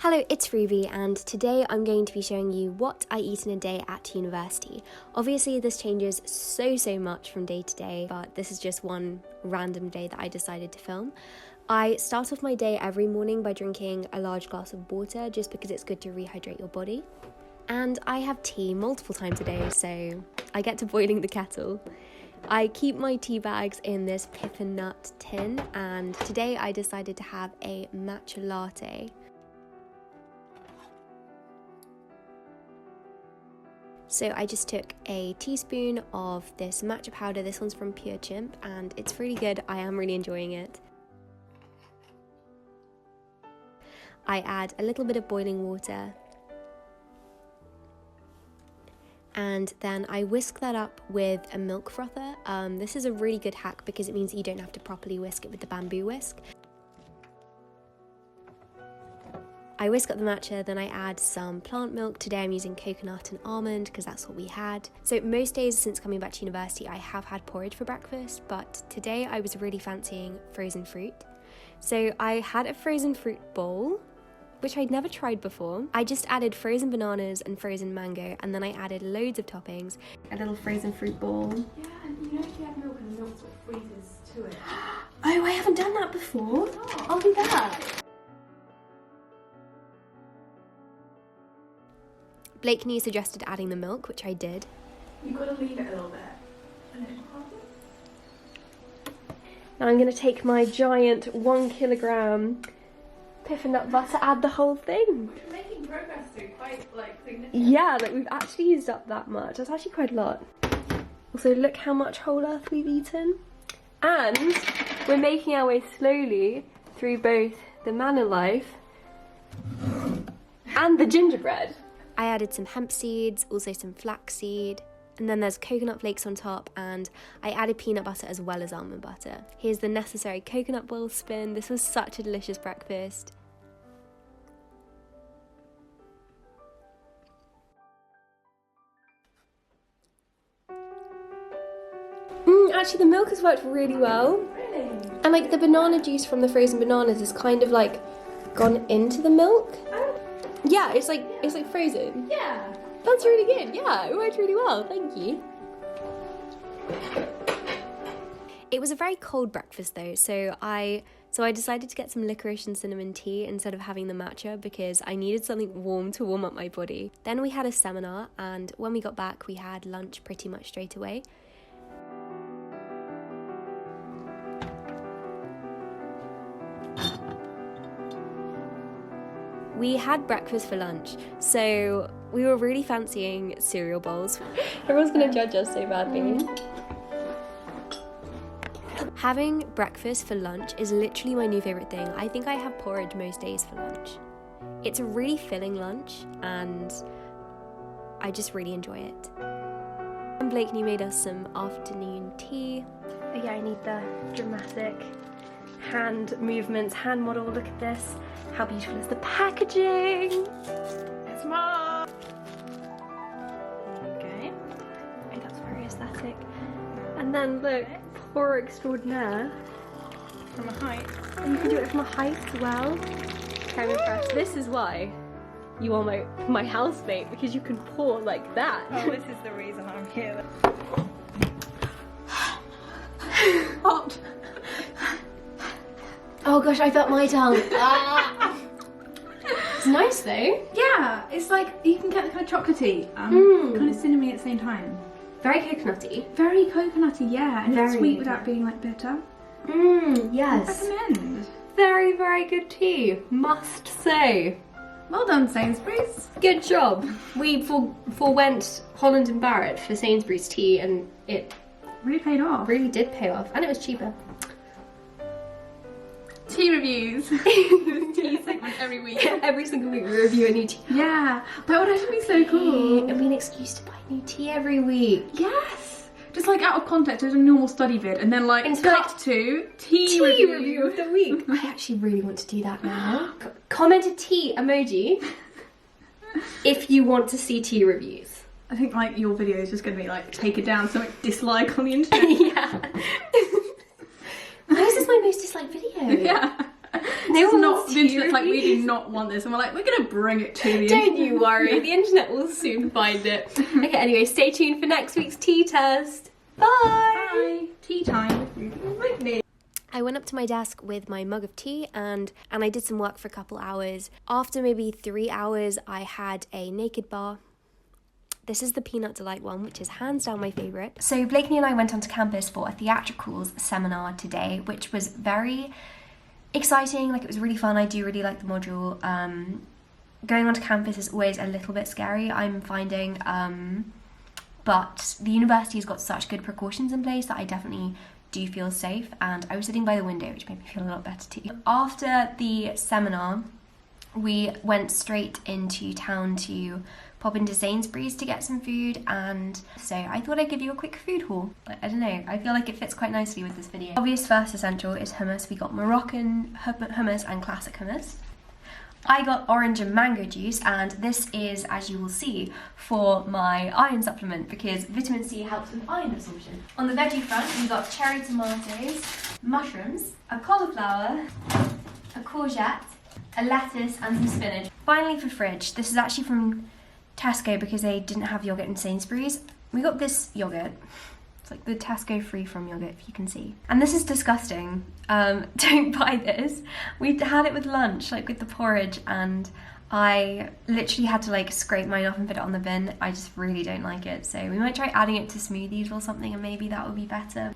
Hello, it's Ruby, and today I'm going to be showing you what I eat in a day at university. Obviously this changes so much from day to day, but this is just one random day that I decided to film. I start off my day every morning by drinking a large glass of water just because it's good to rehydrate your body. And I have tea multiple times a day, so I get to boiling the kettle. I keep my tea bags in this pip and nut tin, and today I decided to have a matcha latte. So I just took a teaspoon of this matcha powder. This one's from Pure Chimp and it's really good. I am really enjoying it. I add a little bit of boiling water and then I whisk that up with a milk frother. This is a really good hack because it means that you don't have to properly whisk it with the bamboo whisk. I whisk up the matcha, then I add some plant milk. Today I'm using coconut and almond because that's what we had. So most days since coming back to university I have had porridge for breakfast, but today I was really fancying frozen fruit. So I had a frozen fruit bowl, which I'd never tried before. I just added frozen bananas and frozen mango, and then I added loads of toppings. A little frozen fruit bowl. Yeah, and you know if you add milk and the milk sort of freezes to it. Oh, I haven't done that before. Oh. I'll do that. Blakeney suggested adding the milk, which I did. You've got to leave it a little bit. And then Now I'm going to take my giant 1 kilogram pip and nut butter, add the whole thing. we're making progress through quite significant. Yeah, we've actually used up that much. That's actually quite a lot. Also, look how much whole earth we've eaten. And we're making our way slowly through both the manna life and the gingerbread. I added some hemp seeds, also some flaxseed, and then there's coconut flakes on top, and I added peanut butter as well as almond butter. Here's the necessary coconut bowl spin. This was such a delicious breakfast. Actually, the milk has worked really well. Really? And like the banana juice from the frozen bananas is kind of like gone into the milk. Oh. Yeah, it's like frozen. Yeah. That's really good. Yeah, it worked really well. Thank you. It was a very cold breakfast though, so I decided to get some licorice and cinnamon tea instead of having the matcha because I needed something warm to warm up my body. Then we had a seminar, and when we got back we had lunch pretty much straight away. We had breakfast for lunch, so we were really fancying cereal bowls. Everyone's gonna judge us so badly. Having breakfast for lunch is literally my new favourite thing. I think I have porridge most days for lunch. It's a really filling lunch and I just really enjoy it. And Blakeney made us some afternoon tea. Oh yeah, I need the dramatic hand movements, hand model. Look at this. How beautiful is the packaging? It's mom. Okay. Oh, that's very aesthetic. And then look, pour extraordinaire. From a height. And you can do it from a height as well. I'm impressed. This is why you are my housemate, because you can pour like that. Oh, this is the reason I'm here. Hot. Oh gosh, I felt my tongue. It's nice though. Yeah, it's like you can get the kind of chocolatey, kind of cinnamony at the same time. Very coconutty. Very coconutty, yeah, and it's Very. sweet without being like bitter. Yes. Recommend. Very good tea, must say. Well done, Sainsbury's. Good job. We forewent Holland and Barrett for Sainsbury's tea, and it Really paid off. really did pay off, and it was cheaper. Tea reviews. Tea segment every week. Every single week we review a new tea. Yeah, that would actually be so cool. It'd be an excuse to buy new tea every week. Yes. Just like out of context, there's a normal study vid, and then like cut to tea review of the week. I actually really want to do that now. Comment a tea emoji if you want to see tea reviews. I think like your video is just going to be like take it down, so like dislike on the internet. Yeah. Why is this my most disliked video? Yeah. It's not the internet's like, we do not want this, and we're like, we're gonna bring it to the internet. Don't you worry, the internet will soon find it. Okay, anyway, stay tuned for next week's tea test. Bye! Bye! Tea time with me. I went up to my desk with my mug of tea and I did some work for a couple hours. After maybe 3 hours, I had a naked bar. This is the Peanut Delight one, which is hands down my favourite. So Blakeney and I went onto campus for a theatricals seminar today, which was very exciting. Like, it was really fun. I do really like the module. Going onto campus is always a little bit scary, I'm finding, but the university has got such good precautions in place that I definitely do feel safe, and I was sitting by the window, which made me feel a lot better too. After the seminar, we went straight into town to pop into Sainsbury's to get some food, and so I thought I'd give you a quick food haul. I don't know, I feel like it fits quite nicely with this video. Obvious first essential is hummus. We got Moroccan hummus and classic hummus. I got orange and mango juice, and this is, as you will see, for my iron supplement because vitamin C helps with iron absorption. On the veggie front, we got cherry tomatoes, mushrooms, a cauliflower, a courgette, a lettuce and some spinach. Finally for fridge, this is actually from Tesco because they didn't have yogurt in Sainsbury's. We got this yogurt. It's like the Tesco free from yogurt, if you can see. And this is disgusting. Don't buy this. We had it with lunch, like with the porridge, and I literally had to like scrape mine off and put it on the bin. I just really don't like it. So we might try adding it to smoothies or something, and maybe that would be better.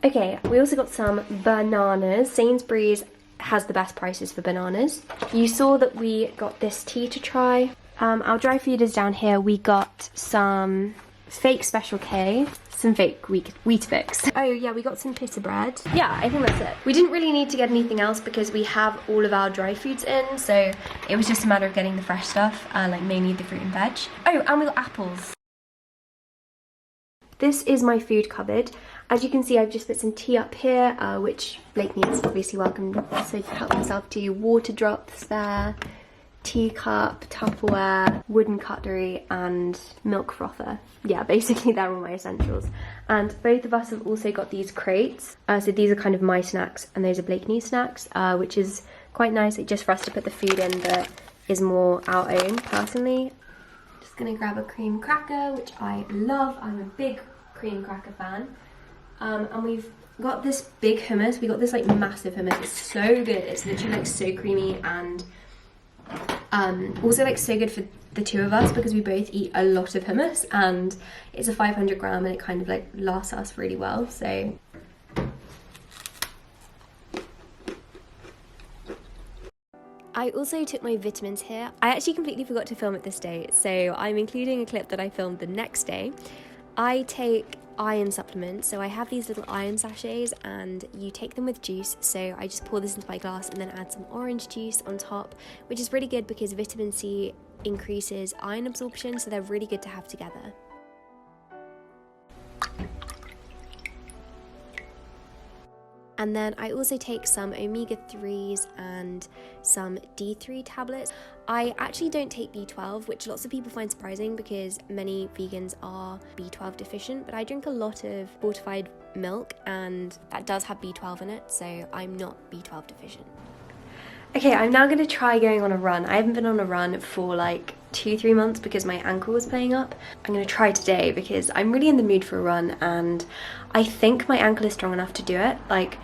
Okay, we also got some bananas. Sainsbury's has the best prices for bananas. You saw that we got this tea to try. Our dry food is down here. We got some fake Special K, some fake Weetabix. Oh yeah, we got some pita bread. Yeah, I think that's it. We didn't really need to get anything else because we have all of our dry foods in, so it was just a matter of getting the fresh stuff, like mainly the fruit and veg. Oh, and we got apples. This is my food cupboard. As you can see, I've just put some tea up here, which Blakeney is obviously welcome to help himself to. Water drops there, teacup, Tupperware, wooden cutlery, and milk frother. Yeah, basically they're all my essentials. And both of us have also got these crates. So these are kind of my snacks, and those are Blakeney's snacks, which is quite nice. It's just for us to put the food in that is more our own, personally. Just gonna grab a cream cracker, which I love. I'm a big cream cracker fan. And we've got this big hummus. We got this like massive hummus. It's so good. It's literally like so creamy, and also like so good for the two of us because we both eat a lot of hummus, and it's a 500 gram and it kind of like lasts us really well. So I also took my vitamins here. I actually completely forgot to film it this day, so I'm including a clip that I filmed the next day. I take iron supplements, so I have these little iron sachets, and you take them with juice. So I just pour this into my glass and then add some orange juice on top, which is really good because vitamin C increases iron absorption, so they're really good to have together. And then I also take some omega-3s and some D3 tablets. I actually don't take B12, which lots of people find surprising because many vegans are B12 deficient, but I drink a lot of fortified milk and that does have B12 in it, so I'm not B12 deficient. Okay, I'm now going to try going on a run. I haven't been on a run for like 2-3 months because my ankle was playing up. I'm going to try today because I'm really in the mood for a run, and I think my ankle is strong enough to do it. Like,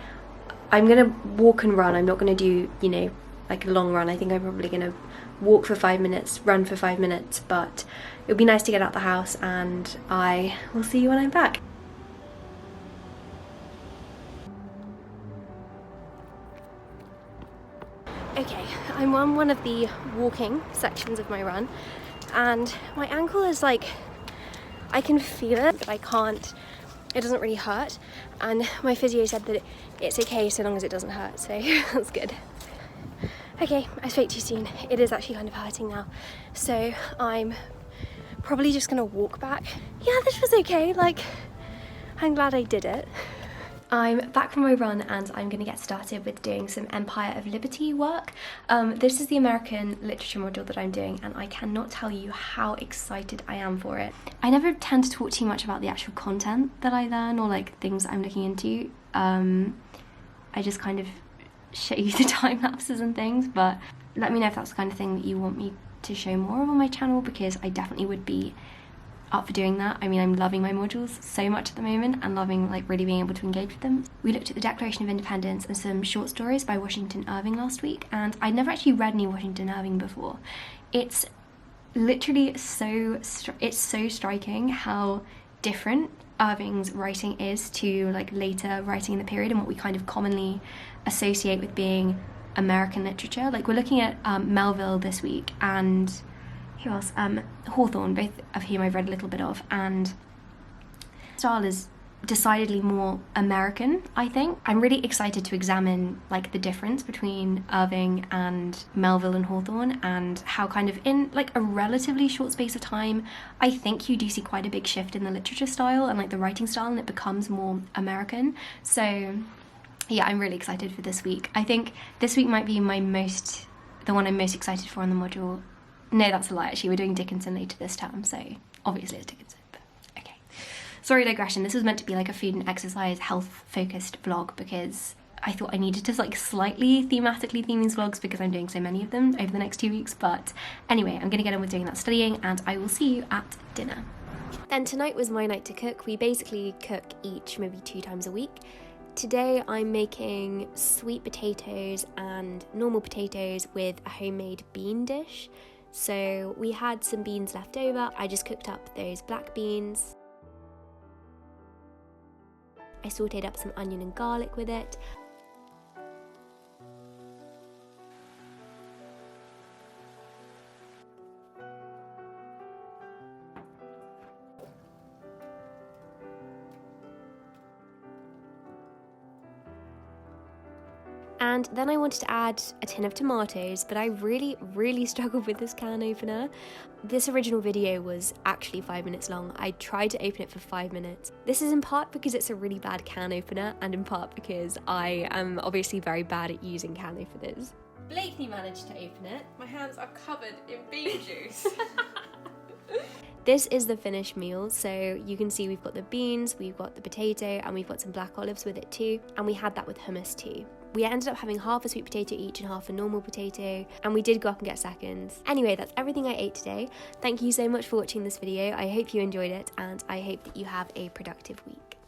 I'm going to walk and run. I'm not going to do, you know, like a long run. I think I'm probably going to walk for 5 minutes, run for 5 minutes, but it would be nice to get out the house, and I will see you when I'm back. Okay, I'm on one of the walking sections of my run, and my ankle is like, I can feel it, but I can't, it doesn't really hurt, and my physio said that it's okay so long as it doesn't hurt, so that's good. Okay, I spoke too soon. It is actually kind of hurting now, so I'm probably just gonna walk back. Yeah, this was okay, like, I'm glad I did it. I'm back from my run and I'm going to get started with doing some Empire of Liberty work. This is the American literature module that I'm doing and I cannot tell you how excited I am for it. I never tend to talk too much about the actual content that I learn or like things I'm looking into. I just kind of show you the time lapses and things, but let me know if that's the kind of thing that you want me to show more of on my channel, because I definitely would be up for doing that. I mean, I'm loving my modules so much at the moment and loving like really being able to engage with them. We looked at the Declaration of Independence and some short stories by Washington Irving last week, and I'd never actually read any Washington Irving before. It's literally it's so striking how different Irving's writing is to like later writing in the period and what we kind of commonly associate with being American literature. Like we're looking at Melville this week and who else? Hawthorne, both of whom I've read a little bit of, and style is decidedly more American, I think. I'm really excited to examine like the difference between Irving and Melville and Hawthorne, and how kind of in like a relatively short space of time, I think you do see quite a big shift in the literature style and like the writing style, and it becomes more American. So yeah, I'm really excited for this week. I think this week might be the one I'm most excited for on the module. No, that's a lie actually, we're doing Dickinson later this term, so obviously it's Dickinson. Sorry, digression. This was meant to be like a food and exercise health focused vlog because I thought I needed to like slightly thematically theme these vlogs because I'm doing so many of them over the next 2 weeks. But anyway, I'm gonna get on with doing that studying and I will see you at dinner. Then tonight was my night to cook. We basically cook each maybe 2 times a week. Today I'm making sweet potatoes and normal potatoes with a homemade bean dish. So we had some beans left over. I just cooked up those black beans. I sauteed up some onion and garlic with it. And then I wanted to add a tin of tomatoes, but I really struggled with this can opener. This original video was actually 5 minutes long. I tried to open it for 5 minutes. This is in part because it's a really bad can opener, and in part because I am obviously very bad at using can openers. Blakeney managed to open it. My hands are covered in bean juice. This is the finished meal, so you can see we've got the beans, we've got the potato, and we've got some black olives with it too, and we had that with hummus too. We ended up having half a sweet potato each and half a normal potato, and we did go up and get seconds. Anyway, that's everything I ate today. Thank you so much for watching this video. I hope you enjoyed it, and I hope that you have a productive week.